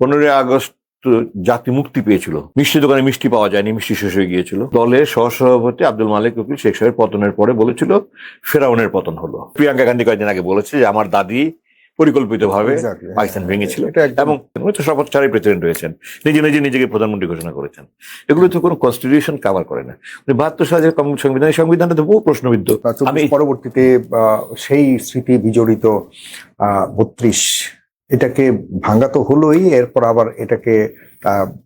15ই August জাতি মুক্তি পেয়েছিল, মিষ্টি দোকানে মিষ্টি পাওয়া যায়নি, মিষ্টি শেষ হয়ে গিয়েছিল। দলের সহসভাপতি আব্দুল মালিক উকিল শেখ সাহেবের পতনের পরে বলেছিল ফেরাউনের পতন হলো। প্রিয়াঙ্কা গান্ধী কয়েকদিন আগে বলেছে যে আমার দাদি পরিকল্পিতভাবে পাকিস্তান ভেঙেছিল, এবং শপথ ছাড়াই প্রেসিডেন্ট হয়েছেন, নিজেকে প্রধানমন্ত্রী ঘোষণা করেছেন। এগুলো তো কোনো কনস্টিটিউশন কভার করে না। 72 সালের সংবিধানটা তো বহু প্রশ্নবিদ্ধ। আমি পরবর্তীতে সেই স্মৃতি বিজড়িত 32 এটাকে ভাঙ্গা তো হলোই, এরপর আবার এটাকে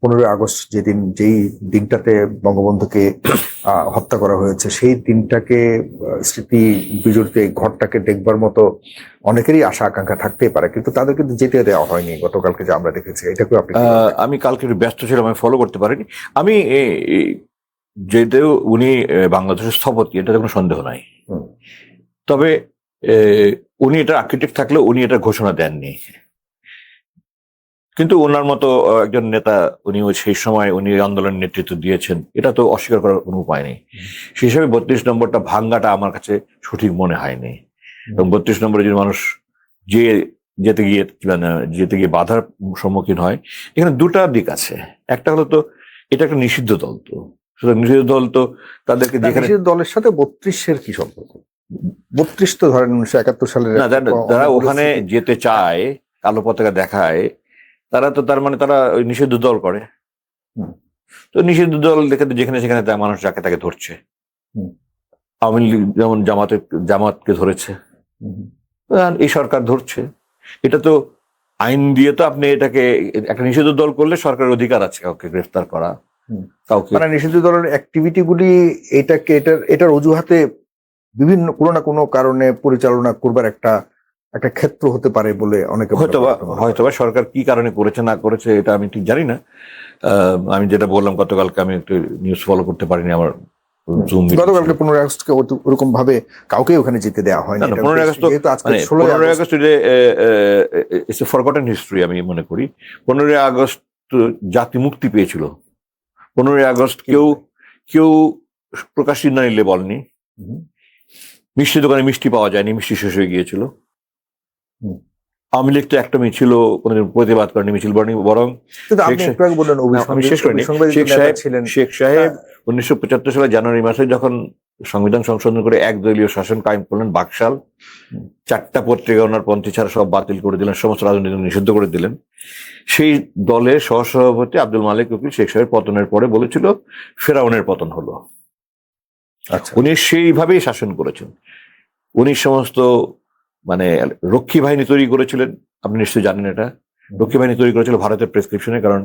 15ই আগস্ট যেই দিনটাতে বঙ্গবন্ধুকে হত্যা করা হয়েছে, সেই দিনটাকে স্মৃতি বিজড়িত এই ঘরটাকে দেখবার মতো অনেকেরই আশা আকাঙ্ক্ষা থাকতেই পারে, কিন্তু তাদের কিন্তু যেতে দেওয়া হয়নি গতকালকে যে আমরা দেখেছি। এটাকে আমি কালকে একটু ব্যস্ত ছিলাম, আমি ফলো করতে পারিনি। আমি যেহেতু উনি বাংলাদেশের স্থপতি, এটাতে কোনো সন্দেহ নাই, তবে উনি এটা আর্কিটেক্ট থাকলে উনি এটা ঘোষণা দেননি। কিন্তু ওনার মতো একজন নেতা, উনি সেই সময় উনি আন্দোলনের নেতৃত্ব দিয়েছেন, এটা তো অস্বীকার করার কোনো উপায় নেই। সেই হিসাবে 32 নম্বরটা ভাঙ্গাটা আমার কাছে সঠিক মনে হয়নি। এবং 32 নম্বরে যদি মানুষ যেতে গিয়ে বাধার সম্মুখীন হয়, এখানে দুটা দিক আছে। একটা হলো তো এটা একটা নিষিদ্ধ দল, তো সুতরাং নিষিদ্ধ দল তো তাদেরকে যেখানে দলের সাথে 32-এর কি সম্পর্ক? 32 তো ধরেন 1971 সালের যারা ওখানে যেতে চায়, কালো পতাকা দেখায়, তারা তো তার মানে তারা ওই নিষিদ্ধ দল করে। তো নিষিদ্ধ দল দেখে যেখানে সেখানে মানুষ যাকে তাকে ধরছে। আওয়ামী লীগ যেমন জামাতকে ধরেছে, এই সরকার ধরছে। এটা তো আইন দিয়ে তো আপনি এটাকে একটা নিষিদ্ধ দল করলে সরকারের অধিকার আছে কাউকে গ্রেফতার করা, কাউকে মানে নিষিদ্ধ দলের অ্যাক্টিভিটি গুলি এটার অজুহাতে বিভিন্ন কোনো না কোনো কারণে পরিচালনা করবার একটা ক্ষেত্র হতে পারে বলে অনেকে হয়তোবা সরকার কি কারণে করেছে না করেছে এটা আমি ঠিক জানি না। আমি যেটা বললাম গতকালকে আমি একটু নিউজ ফলো করতে পারিনি, আমার গতকালকে 15 আগস্টকে ওরকম ভাবে কাউকে ওখানে যেতে দেওয়া হয় না। 15 August 15 August it's a forgotten history আমি মনে করি। 15 আগস্ট জাতি মুক্তি পেয়েছিল। 15 আগস্ট কেউ প্রকাশ্যে না নিলে বলেনি, মিষ্টি দোকানে মিষ্টি পাওয়া যায়নি, মিষ্টি শেষ হয়ে গিয়েছিল। আওয়ামী লীগ তো একটা মিছিল কোনোদিন প্রতিবাদ করেনি, মিছিল বরং শেখ সাহেব 1975 সালে জানুয়ারি মাসে যখন সংবিধান সংশোধন করে একদলীয় শাসন কায়েম করলেন, বাকশাল 4টা পত্রিকা ওনার পন্থী ছাড়া সব বাতিল করে দিলেন, সমস্ত রাজনীতি নিষিদ্ধ করে দিলেন। সেই দলের সহসভাপতি আব্দুল মালিক উকিল শেখ সাহেবের পতনের পরে বলেছিল ফেরাউনের পতন হলো। উনি সেইভাবেই শাসন করেছেন। উনি সমস্ত মানে রক্ষী বাহিনী তৈরি করেছিলেন, আপনি নিশ্চয়ই জানেন এটা। রক্ষী বাহিনী তৈরি করেছিল ভারতের প্রেসক্রিপশনে, কারণ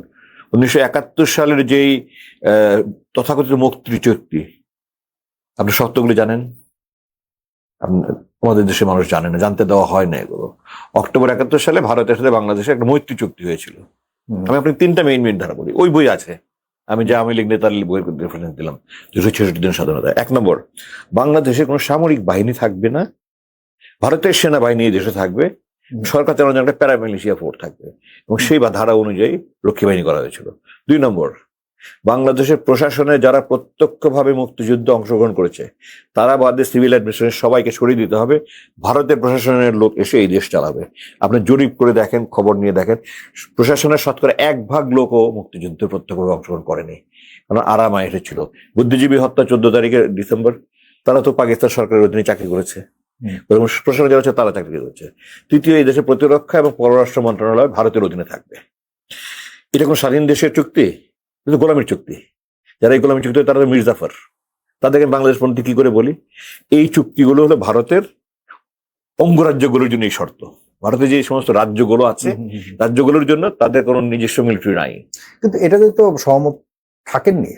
1971 সালের যেই তথাকথিত মুক্তি চুক্তি, আপনি সত্যগুলি জানেন, আমাদের দেশের মানুষ জানে না, জানতে দেওয়া হয় না এগুলো। অক্টোবর 71 সালে ভারতের সাথে বাংলাদেশে একটা মৈত্রী চুক্তি হয়েছিল। আমি আপনাকে 3টা মেইন ধারা বলি, ওই বই আছে, আমি যে আওয়ামী লীগ নেতার বইয়ের রেফারেন্স দিলাম, 266 দিন স্বাধীনতা। 1 নম্বর, বাংলাদেশে কোনো সামরিক বাহিনী থাকবে না, ভারতের সেনাবাহিনী এই দেশে থাকবে, সরকার চালানোর জন্য একটা প্যারামিলিশিয়া ফোর্স থাকবে, এবং সেই ধারা অনুযায়ী রক্ষী বাহিনী করা হয়েছিল। 2 নম্বর, বাংলাদেশের প্রশাসনে যারা প্রত্যক্ষভাবে মুক্তিযুদ্ধে অংশগ্রহণ করেছে তারা বাদে সিভিল অ্যাডমিনিস্ট্রেশন সবাইকে সরিয়ে দিতে হবে, ভারতের প্রশাসনের লোক এসে এই দেশ চালাবে। আপনি জরিপ করে দেখেন, খবর নিয়ে দেখেন, প্রশাসনের 1/4 লোকও মুক্তিযুদ্ধে প্রত্যক্ষভাবে অংশগ্রহণ করেনি, কারণ আরামায় এসেছিল। বুদ্ধিজীবী হত্যা 14 তারিখে ডিসেম্বর, তারা তো পাকিস্তান সরকারের অধীনে চাকরি করেছে, প্রশাসনে যারা হচ্ছে তারা চাকরি করেছে। 3য়, এই দেশের প্রতিরক্ষা এবং পররাষ্ট্র মন্ত্রণালয় ভারতের অধীনে থাকবে। এটা কোন স্বাধীন দেশের চুক্তি? কিন্তু গোলামীর চুক্তি। যারা এই গোলামীর চুক্তি তারা মির্জাফর, তাদেরকে বাংলাদেশ পন্থী কি করে বলি? এই চুক্তিগুলো হলো ভারতের অঙ্গরাজ্যগুলোর জন্য এই শর্ত। ভারতে যে সমস্ত রাজ্যগুলো আছে, রাজ্যগুলোর জন্য তাদের কোনো নিজস্ব মিলিটারি নাই। কিন্তু এটাতে তো সহমত থাকেননি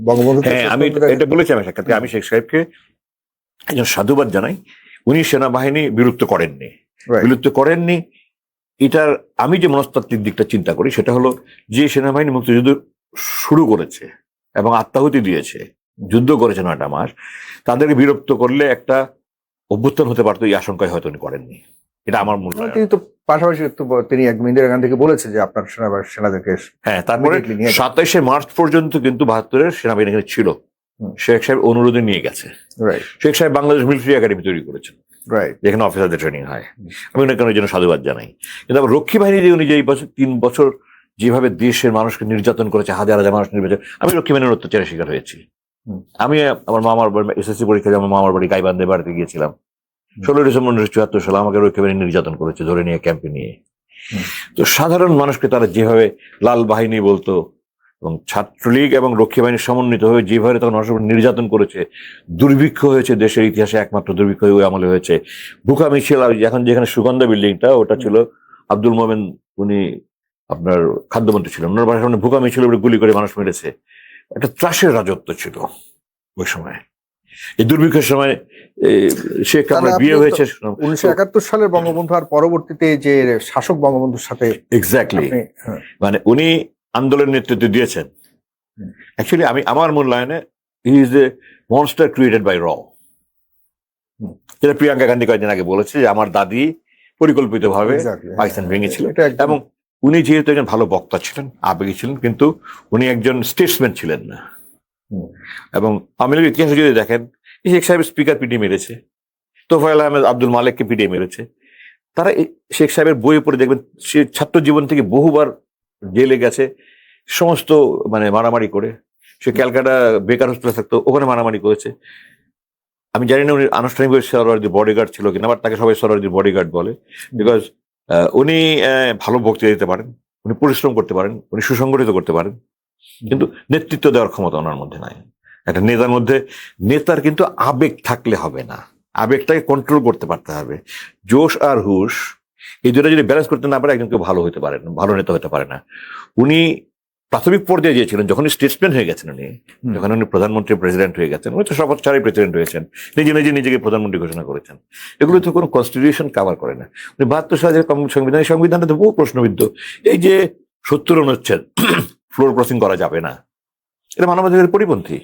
বঙ্গবন্ধু। হ্যাঁ, আমি এটা বলেছি আমার সাক্ষাৎকারে। আমি শেখ সাহেবকে একজন সাধুবাদ জানাই, উনি সেনাবাহিনী বিলুপ্ত করেননি। এটার আমি যে মনস্তাত্ত্বিক দিকটা চিন্তা করি সেটা হলো, যে সেনাবাহিনী মুক্তিযুদ্ধ শুরু করেছে এবং আত্মাহুতি দিয়েছে, যুদ্ধ করেছে 9টা মাস, তাদেরকে বিরক্ত করলে একটা অভ্যুত্থান হতে পারতো, এই আশঙ্কায় হয়তো উনি করেননি। এটা আমার মূল্যায়ন। তিনি তো পাশাপাশি তিনি ইন্দিরা গান্ধীকে বলেছে যে আপনার সেনাদেরকে, হ্যাঁ, তারপরে 27শে মার্চ পর্যন্ত কিন্তু 72-এর সেনাবাহিনী এখানে ছিল। শেখ সাহেব অনুরোধে নিয়ে গেছে। শেখ সাহেব বাংলাদেশ মিলিটারি একাডেমি তৈরি করেছেন, যেখানে অফিসারদের ট্রেনিং হয়। আমি ওনাকে জন্য সাধুবাদ জানাই। কিন্তু আবার রক্ষী বাহিনী যে উনি যে 3 বছর যেভাবে দেশের মানুষকে নির্যাতন করেছে, হাজার হাজার মানুষ নির্যাতন, আমি রক্ষী বাহিনীর অত্যাচারের শিকার হয়েছি। আমি আমার মামার এসএসসি পরীক্ষা আমার মামার বাড়ি গাইবান্ধে বাড়িতে গিয়েছিলাম 16 ডিসেম্বর 1974 সালে আমাকে রক্ষী বাহিনী নির্যাতন করেছে ধরে নিয়ে ক্যাম্পে নিয়ে। তো সাধারণ মানুষকে তারা যেভাবে লাল বাহিনী বলতো এবং ছাত্রলীগ এবং রক্ষী বাহিনীর সমন্বিত হয়ে যেভাবে তখন মানুষের উপর নির্যাতন করেছে, দুর্ভিক্ষ হয়েছে দেশের ইতিহাসে একমাত্র দুর্ভিক্ষ ওই আমলে হয়েছে। বুকা মিছিল, এখন যেখানে সুগন্ধা বিল্ডিংটা ওটা ছিল আব্দুল মোমেন, উনি আপনার খাদ্যমন্ত্রী ছিলেন, ওনার বাসার সামনে ভুকা মিছিল উপরে গুলি করে মানুষ মেরেছে। একটা ত্রাসের রাজত্ব ছিল ওই সময়। এই দুর্ভিক্ষের সময় শেখ কামালের বিয়ে হয়েছে 1971 সালের বঙ্গবন্ধু আর পরবর্তীতে যে শাসক বঙ্গবন্ধুর সাথে এক্স্যাক্টলি, মানে উনি আন্দোলনের নেতৃত্ব দিয়েছেন। অ্যাকচুয়ালি আমি আমার মূল্যায়নে he is a monster created by র, যেটা প্রিয়াঙ্কা গান্ধী কয়েকদিন আগে বলেছে যে আমার দাদি পরিকল্পিতভাবে পাকিস্তান ভেঙেছিল। এবং উনি যেহেতু একজন ভালো বক্তা ছিলেন, আবেগী ছিলেন, কিন্তু উনি একজন স্টেটসম্যান ছিলেন না। এবং আওয়ামী লীগের ইতিহাসে যদি দেখেন, শেখ সাহেবের স্পিকার পিটিয়ে মেরেছে, তোফায়েল আহমেদ আব্দুল মালেককে পিটিয়ে মেরেছে। তারা শেখ সাহেবের বই পড়ে দেখবেন সে ছাত্র জীবন থেকে বহুবার জেলে গেছে, সমস্ত মানে মারামারি করে। সে ক্যালকাটা বেকার হোস্টেলে থাকতো, ওখানে মারামারি করেছে। আমি জানি না উনি আনুষ্ঠানিকভাবে সরওয়ার্দীর বডিগার্ড ছিল কিনা, আবার তাকে সবাই সরওয়ার্দীর বডিগার্ড বলে, বিকজ উনি ভালো বক্তৃতা দিতে পারেন, উনি পরিশ্রম করতে পারেন, উনি সুসংগঠিত করতে পারেন, কিন্তু নেতৃত্ব দেওয়ার ক্ষমতা ওনার মধ্যে নাই। একটা নেতার মধ্যে, নেতার কিন্তু আবেগ থাকলে হবে না, আবেগটাকে কন্ট্রোল করতে পারতে হবে। জোশ আর হুশ এই দুটো যদি ব্যালেন্স করতে না পারে একজন কেউ ভালো হতে পারে না, ভালো নেতা হতে পারে না। উনি প্রাথমিক পর্যায়ে গিয়েছিলেন যখন স্টেটসম্যান হয়ে গেছেন, উনি যখন উনি প্রধানমন্ত্রী প্রেসিডেন্ট হয়ে গেছেন, উনি তো শপথ ছাড়াই প্রেসিডেন্ট হয়েছেন, নিজেকে প্রধানমন্ত্রী ঘোষণা করেছেন। এগুলো তো কোনো কনস্টিটিউশন কভার করে না। উনি 72 সালের সংবিধানটা তো বহু প্রশ্নবিদ্ধ। এই যে 70 অনুচ্ছেদ ফ্লোর ক্রসিং করা যাবে না, এটা মানবাধিকারের পরিপন্থী।